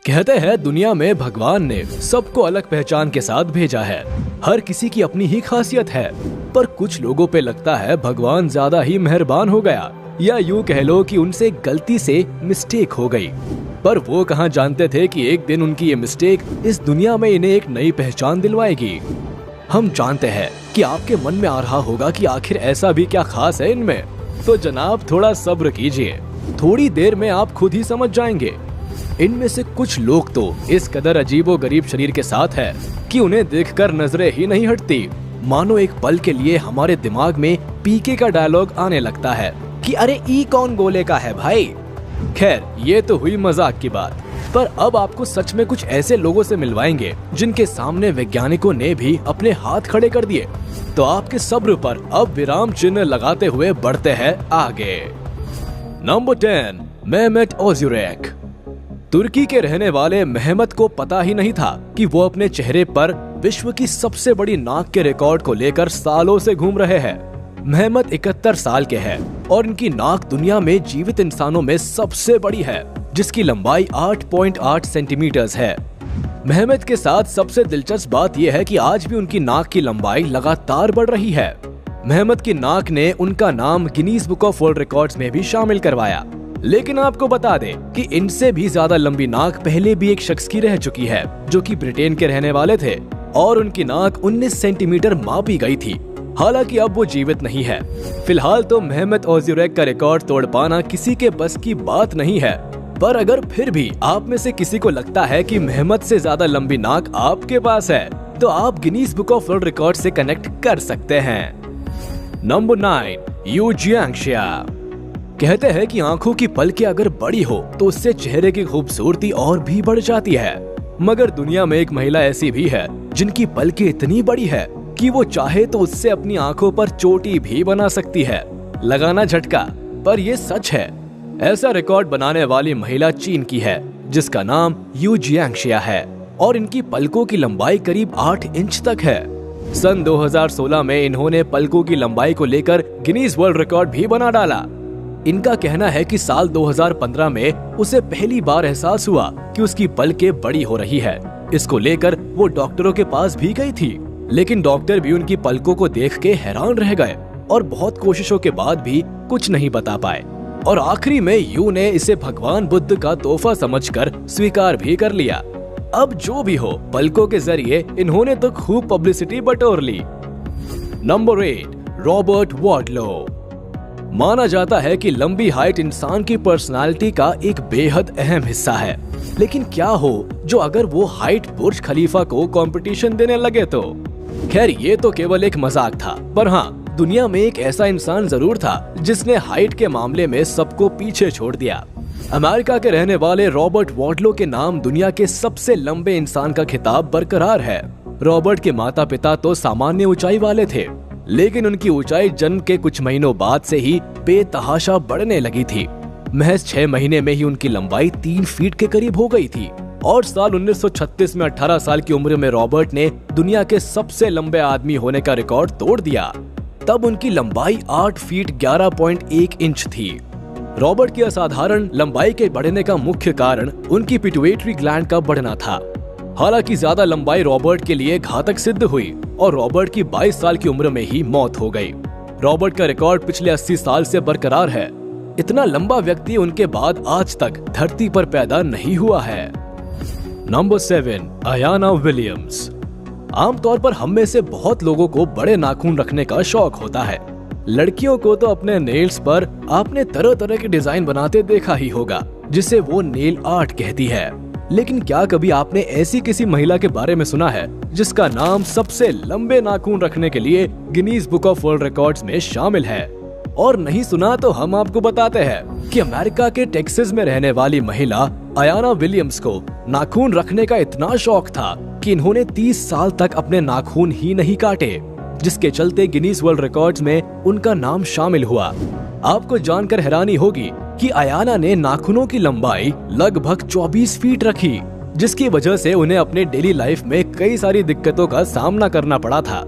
कहते हैं दुनिया में भगवान ने सबको अलग पहचान के साथ भेजा है। हर किसी की अपनी ही खासियत है, पर कुछ लोगों पे लगता है भगवान ज्यादा ही मेहरबान हो गया, या यूं कह लो कि उनसे गलती से मिस्टेक हो गई। पर वो कहाँ जानते थे कि एक दिन उनकी ये मिस्टेक इस दुनिया में इन्हें एक नई पहचान दिलवाएगी। हम जानते हैं कि आपके मन में आ रहा होगा कि आखिर ऐसा भी क्या खास है इनमें, तो जनाब थोड़ा सब्र कीजिए, थोड़ी देर में आप खुद ही समझ जाएंगे। इनमें से कुछ लोग तो इस कदर अजीबो गरीब शरीर के साथ है कि उन्हें देखकर नजरें ही नहीं हटती। मानो एक पल के लिए हमारे दिमाग में पीके का डायलॉग आने लगता है कि अरे ई कौन गोले का है भाई। खैर ये तो हुई मजाक की बात, पर अब आपको सच में कुछ ऐसे लोगों से मिलवाएंगे जिनके सामने वैज्ञानिकों ने भी अपने हाथ खड़े कर दिए। तो आपके सब्र पर अब विराम चिन्ह लगाते हुए बढ़ते हैं आगे। Number 10, Mehmet ओज़ुरेक। तुर्की के रहने वाले मेहमत को पता ही नहीं था कि वो अपने चेहरे पर विश्व की सबसे बड़ी नाक के रिकॉर्ड को लेकर सालों से घूम रहे हैं। मेहमत 71 साल के हैं और इनकी नाक दुनिया में जीवित इंसानों में सबसे बड़ी है, जिसकी लंबाई 8.8 सेंटीमीटर है। मेहमत के साथ सबसे दिलचस्प बात यह है कि आज भी उनकी नाक की लंबाई लगातार बढ़ रही है। मेहमत की नाक ने उनका नाम Guinness book of world records में भी शामिल करवाया। लेकिन आपको बता दें कि इनसे भी ज्यादा लंबी नाक पहले भी एक शख्स की रह चुकी है, जो कि ब्रिटेन के रहने वाले थे, और उनकी नाक 19 सेंटीमीटर मापी गई थी। हालांकि अब वो जीवित नहीं है। फिलहाल तो मेहमेट ओज़ुरेक का रिकॉर्ड तोड़ पाना किसी के बस की बात नहीं है, पर अगर फिर भी आप में से किसी को लगता है कि मेहमत से ज्यादा लंबी नाक आपके पास है, तो आप Guinness book of world record से कनेक्ट कर सकते हैं। Number 9, Yu Jiangxia. कहते हैं कि आंखों की पलकें अगर बड़ी हो तो उससे चेहरे की खूबसूरती और भी बढ़ जाती है। मगर दुनिया में एक महिला ऐसी भी है जिनकी पलकें इतनी बड़ी है कि वो चाहे तो उससे अपनी आंखों पर चोटी भी बना सकती है। लगाना झटका, पर ये सच है। ऐसा रिकॉर्ड बनाने वाली महिला चीन की है, जिसका नाम यू जियांगशिया है, और इनकी पलकों की लंबाई करीब 8 इंच तक है। सन 2016 में इन्होंने पलकों की लंबाई को लेकर गिनीज वर्ल्ड रिकॉर्ड भी बना डाला। इनका कहना है कि साल 2015 में उसे पहली बार एहसास हुआ कि उसकी पलकें बड़ी हो रही है। इसको लेकर वो डॉक्टरों के पास भी गई थी, लेकिन डॉक्टर भी उनकी पलकों को देख के हैरान रह गए और बहुत कोशिशों के बाद भी कुछ नहीं बता पाए। और आखिरी में यू ने इसे भगवान बुद्ध का तोहफा समझकर स्वीकार भी कर लिया। अब जो भी हो, पलकों के जरिए इन्होंने तो खूब पब्लिसिटी बटोर ली। नंबर 8, रॉबर्ट वाडलो। माना जाता है कि लंबी हाइट इंसान की पर्सनालिटी का एक बेहद अहम हिस्सा है, लेकिन क्या हो जो अगर वो हाइट बुर्ज खलीफा को कंपटीशन देने लगे तो। खैर ये तो केवल एक मजाक था, पर हाँ, दुनिया में एक ऐसा इंसान जरूर था जिसने हाइट के मामले में सबको पीछे छोड़ दिया। अमेरिका के रहने वाले रॉबर्ट वाडलो के नाम दुनिया के सबसे लंबे इंसान का खिताब बरकरार है। रॉबर्ट के माता पिता तो सामान्य ऊंचाई वाले थे, लेकिन उनकी ऊंचाई जन्म के कुछ महीनों बाद से ही बेतहाशा बढ़ने लगी थी। महज 6 महीने में ही उनकी लंबाई 3 फीट के करीब हो गई थी, और साल 1936 में 18 साल की उम्र में रॉबर्ट ने दुनिया के सबसे लंबे आदमी होने का रिकॉर्ड तोड़ दिया। तब उनकी लंबाई 8 फीट 11.1 इंच थी। रॉबर्ट की असाधारण लंबाई के बढ़ने का मुख्य कारण उनकी पिट्यूटरी ग्लैंड का बढ़ना था। हालांकि ज्यादा लंबाई रॉबर्ट के लिए घातक सिद्ध हुई और रॉबर्ट की 22 साल की उम्र में ही मौत हो गई। रॉबर्ट का रिकॉर्ड पिछले 80 साल से बरकरार है। इतना लंबा व्यक्ति उनके बाद आज तक धरती पर पैदा नहीं हुआ है। Number 7, Ayana Williams. आमतौर पर हम में से बहुत लोगों को बड़े नाखून रखने का शौक होता है। लड़कियों को तो अपने नेल्स पर आपने तरह तरह के डिजाइन बनाते देखा ही होगा, जिसे वो नेल आर्ट कहती है। लेकिन क्या कभी आपने ऐसी किसी महिला के बारे में सुना है जिसका नाम सबसे लंबे नाखून रखने के लिए Guinness book of world records में शामिल है? और नहीं सुना तो हम आपको बताते हैं कि अमेरिका के टेक्सास में रहने वाली महिला अयाना विलियम्स को नाखून रखने का इतना शौक था कि इन्होंने 30 साल तक अपने नाखून ही नहीं काटे, जिसके चलते गिनीज वर्ल्ड रिकॉर्ड्स में उनका नाम शामिल हुआ। आपको जानकर हैरानी होगी कि अयाना ने नाखूनों की लंबाई लगभग 24 फीट रखी, जिसकी वजह से उन्हें अपने डेली लाइफ में कई सारी दिक्कतों का सामना करना पड़ा था।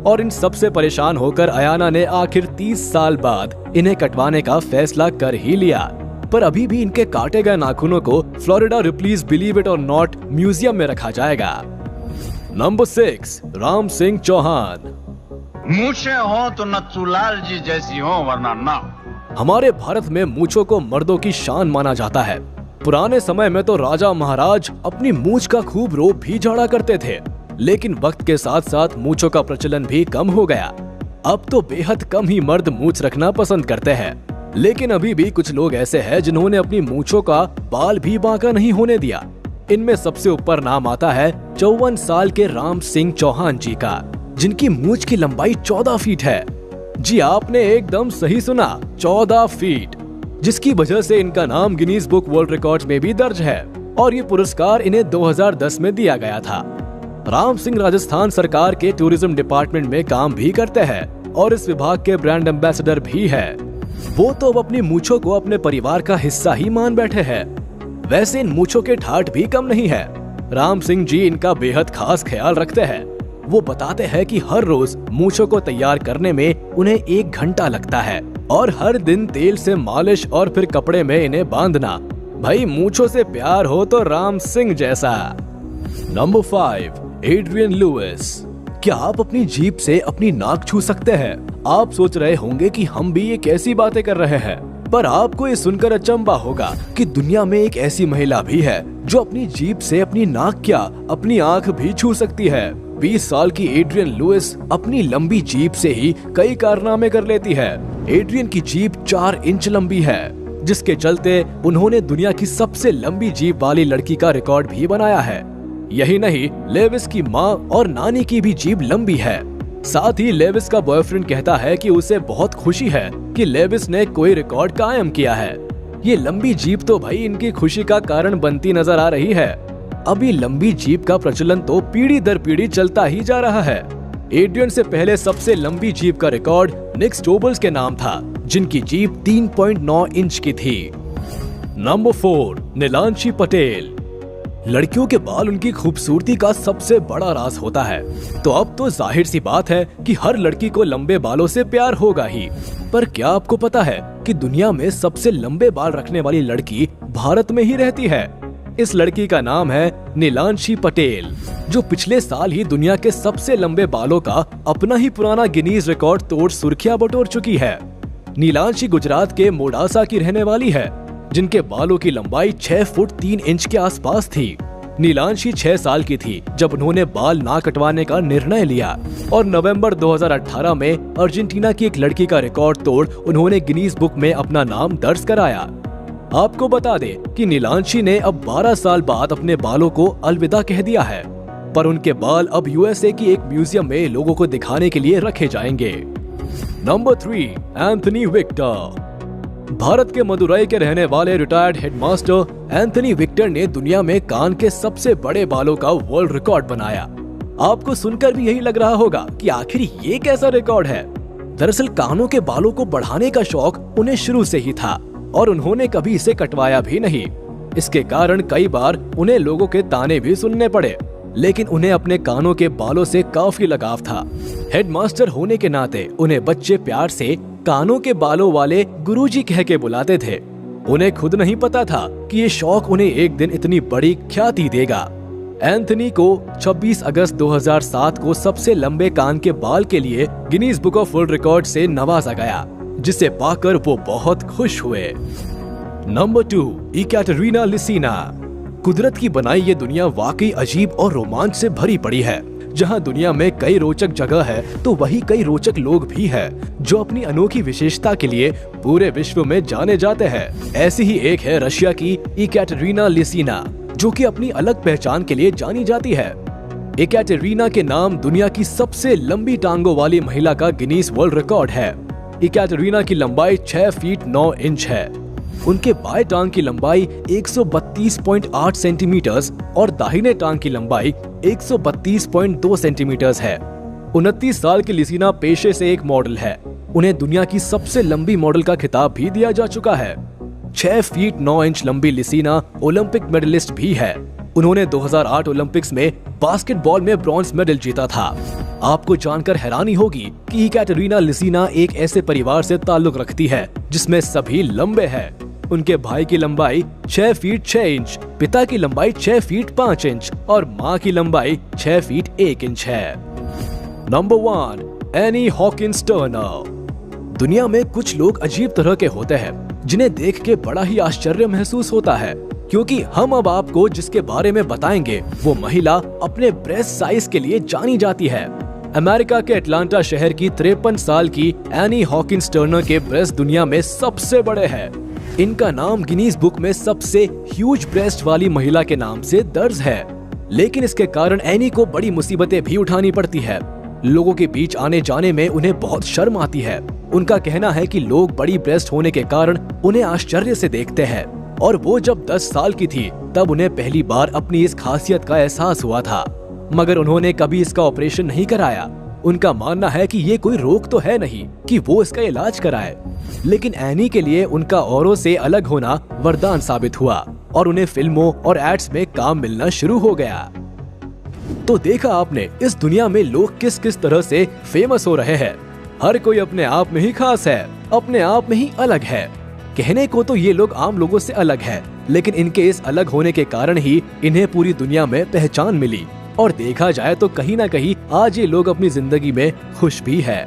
और इन सब से परेशान होकर अयाना ने आखिर 30 साल बाद इन्हें कटवाने का फैसला कर ही लिया। पर अभी भी इनके काटे गए नाखूनों को फ्लोरिडा रिप्लीज बिलीव इट और नॉट म्यूजियम में रखा जाएगा। नंबर 6, राम सिंह चौहान। मूछें हो तो नथुलाल जी जैसी हो, वरना ना। हमारे भारत में मूछों को मर्दों की शान माना जाता है। पुराने समय में तो राजा महाराज अपनी मूछ का खूब रोब भी झाड़ा करते थे, लेकिन वक्त के साथ साथ मूछों का प्रचलन भी कम हो गया। अब तो बेहद कम ही मर्द मूछ रखना पसंद करते हैं, लेकिन अभी भी कुछ लोग ऐसे हैं जिन्होंने अपनी मूछों का बाल भी बांका नहीं होने दिया। इनमें सबसे ऊपर नाम आता है 54 साल के राम सिंह चौहान जी का, जिनकी मूछ की लंबाई 14 फीट है। जी आपने एकदम सही सुना, 14 फीट, जिसकी वजह से इनका नाम गिनीज बुक वर्ल्ड रिकॉर्ड्स में भी दर्ज है और ये पुरस्कार इन्हें 2010 में दिया गया था। राम सिंह राजस्थान सरकार के टूरिज्म डिपार्टमेंट में काम भी करते हैं और इस विभाग के ब्रांड एम्बेसडर भी है। वो तो अब अपनी मूछों को अपने परिवार का हिस्सा ही मान बैठे हैं। वैसे इन मूछों के ठाठ भी कम नहीं है। राम सिंह जी इनका बेहद खास ख्याल रखते हैं। वो बताते हैं कि हर रोज मूछों को तैयार करने में उन्हें 1 घंटा लगता है और हर दिन तेल से मालिश और फिर कपड़े में इन्हें बांधना। भाई मूछों से प्यार हो तो राम सिंह जैसा। Number 5, Adrian Lewis. क्या आप अपनी जीभ से अपनी नाक छू सकते हैं? आप सोच रहे होंगे कि हम भी ये कैसी बातें कर रहे हैं, पर आपको ये सुनकर अचंभा होगा कि दुनिया में एक ऐसी महिला भी है जो अपनी जीभ से अपनी नाक क्या अपनी आंख भी छू सकती है। 20 साल की एड्रियन लुइस अपनी लंबी जीभ से ही कई कारनामे कर लेती है। एड्रियन की जीभ 4 इंच लंबी है, जिसके चलते उन्होंने दुनिया की सबसे लंबी जीभ वाली लड़की का रिकॉर्ड भी बनाया है। यही नहीं, लेविस की माँ और नानी की भी जीभ लंबी है। साथ ही लेविस का बॉयफ्रेंड कहता है कि उसे बहुत खुशी है कि लेविस ने कोई रिकॉर्ड कायम किया है। ये लंबी जीभ तो भाई इनकी खुशी का कारण बनती नजर आ रही है। अभी लंबी जीभ का प्रचलन तो पीढ़ी दर पीढ़ी चलता ही जा रहा है। एड्रियन से पहले सबसे लंबी जीभ का रिकॉर्ड निक स्टोबल्स के नाम था, जिनकी जीभ 3.9 इंच की थी। नंबर 4, नीलांशी पटेल। लड़कियों के बाल उनकी खूबसूरती का सबसे बड़ा राज होता है, तो अब तो जाहिर सी बात है कि हर लड़की को लंबे बालों से प्यार होगा ही। पर क्या आपको पता है कि दुनिया में सबसे लंबे बाल रखने वाली लड़की भारत में ही रहती है? इस लड़की का नाम है नीलांशी पटेल, जो पिछले साल ही दुनिया के सबसे लंबे बालों का अपना ही पुराना गिनीज रिकॉर्ड तोड़ सुर्खियां बटोर चुकी है। नीलांशी गुजरात के मोडासा की रहने वाली है, जिनके बालों की लंबाई 6 फुट 3 इंच के आसपास थी। नीलांशी 6 साल की थी जब उन्होंने बाल ना कटवाने का निर्णय लिया और नवंबर 2018 में अर्जेंटीना की एक लड़की का रिकॉर्ड तोड़ उन्होंने गिनीज बुक में अपना नाम दर्ज कराया। आपको बता दें कि नीलांशी ने अब 12 साल बाद अपने बालों को अलविदा कह दिया है, पर उनके बाल अब यूएसए की एक म्यूजियम में लोगों को दिखाने के लिए रखे जाएंगे। Number 3, Anthony Victor. भारत के मदुरई के रहने वाले रिटायर्ड हेडमास्टर एंथनी विक्टर ने दुनिया में कान के सबसे बड़े बालों का वर्ल्ड रिकॉर्ड बनाया। आपको सुनकर भी यही लग रहा होगा कि आखिर ये कैसा रिकॉर्ड है। दरअसल कानों के बालों को बढ़ाने का शौक उन्हें शुरू से ही था और उन्होंने कभी इसे कटवाया भी नहीं। इसके कारण कई बार उन्हें लोगों के ताने भी सुनने पड़े, लेकिन उन्हें अपने कानों के बालों से काफी लगाव था। हेडमास्टर होने के नाते उन्हें बच्चे प्यार से कानों के बालों वाले गुरुजी कह के बुलाते थे। उन्हें खुद नहीं पता था कि ये शौक उन्हें एक दिन इतनी बड़ी ख्याति देगा। एंथनी को 26 अगस्त 2007 को सबसे लंबे कान के बाल के लिए Guinness book of world record से नवाजा गया, जिसे पाकर वो बहुत खुश हुए। Number 2, Ekaterina Lisina. कुदरत की बनाई ये दुनिया वाकई अजीब और रोमांच से भरी पड़ी है। जहां दुनिया में कई रोचक जगह है, तो वही कई रोचक लोग भी हैं जो अपनी अनोखी विशेषता के लिए पूरे विश्व में जाने जाते हैं। ऐसी ही एक है रशिया की इकैटरीना लिसिना, जो कि अपनी अलग पहचान के लिए जानी जाती है। इकैटरीना के नाम दुनिया की सबसे लंबी टांगों वाली महिला का गिनीज वर्ल्ड रिकॉर्ड है। इकैटरीना की लंबाई 6 फीट 9 इंच है। उनके बाएं टांग की लंबाई 132.8 सेंटीमीटर और दाहिने टांग की लंबाई 132.2 सेंटीमीटर है। 29 साल की लिसिना पेशे से एक मॉडल है। उन्हें दुनिया की सबसे लंबी मॉडल का खिताब भी दिया जा चुका है। 6 फीट 9 इंच लंबी लिसिना ओलंपिक मेडलिस्ट भी है। उन्होंने 2008 ओलंपिक्स में बास्केटबॉल में ब्रॉन्ज मेडल जीता था। आपको जानकर हैरानी होगी कि इकैटरीना लिसिना एक ऐसे परिवार से ताल्लुक रखती है जिसमें सभी लंबे हैं। उनके भाई की लंबाई 6 फीट 6 इंच, पिता की लंबाई 6 फीट 5 इंच और माँ की लंबाई 6 फीट 1 इंच है। Number 1, any Hawkins Turner. दुनिया में कुछ लोग अजीब तरह के होते हैं जिन्हें देख के बड़ा ही आश्चर्य महसूस होता है, क्योंकि हम अब आपको जिसके बारे में बताएंगे वो महिला अपने ब्रेस्ट साइज के लिए जानी जाती है। अमेरिका के अटलांटा शहर की 53 साल की एनी हॉकिंस टर्नर के ब्रेस्ट दुनिया में सबसे बड़े हैं। इनका नाम गिनीज बुक में सबसे ह्यूज ब्रेस्ट वाली महिला के नाम से दर्ज है, लेकिन इसके कारण एनी को बड़ी मुसीबतें भी उठानी पड़ती है। लोगों के बीच आने जाने में उन्हें बहुत शर्म आती है। उनका कहना है कि लोग बड़ी ब्रेस्ट होने के कारण उन्हें आश्चर्य से देखते हैं, और वो जब 10 साल की थी तब उन्हें पहली बार अपनी इस खासियत का एहसास हुआ था, मगर उन्होंने कभी इसका ऑपरेशन नहीं कराया। उनका मानना है कि ये कोई रोग तो है नहीं कि वो इसका इलाज कराए, लेकिन एनी के लिए उनका औरों से अलग होना वरदान साबित हुआ और उन्हें फिल्मों और एड्स में काम मिलना शुरू हो गया। तो देखा आपने इस दुनिया में लोग किस किस तरह से फेमस हो रहे हैं। हर कोई अपने आप में ही खास है, अपने आप में ही अलग है। कहने को तो ये लोग आम लोगों से अलग है, लेकिन इनके इस अलग होने के कारण ही इन्हें पूरी दुनिया में पहचान मिली। और देखा जाए तो कहीं ना कहीं आज ये लोग अपनी जिंदगी में खुश भी है।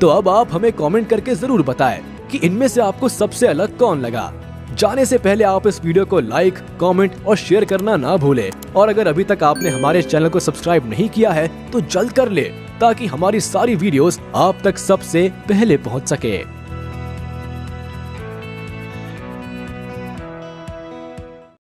तो अब आप हमें कमेंट करके जरूर बताएं कि इनमें से आपको सबसे अलग कौन लगा। जाने से पहले आप इस वीडियो को लाइक, कमेंट और शेयर करना ना भूलें, और अगर अभी तक आपने हमारे चैनल को सब्सक्राइब नहीं किया है तो जल्द कर ले, ताकि हमारी सारी वीडियोस आप तक सबसे पहले पहुंच सके।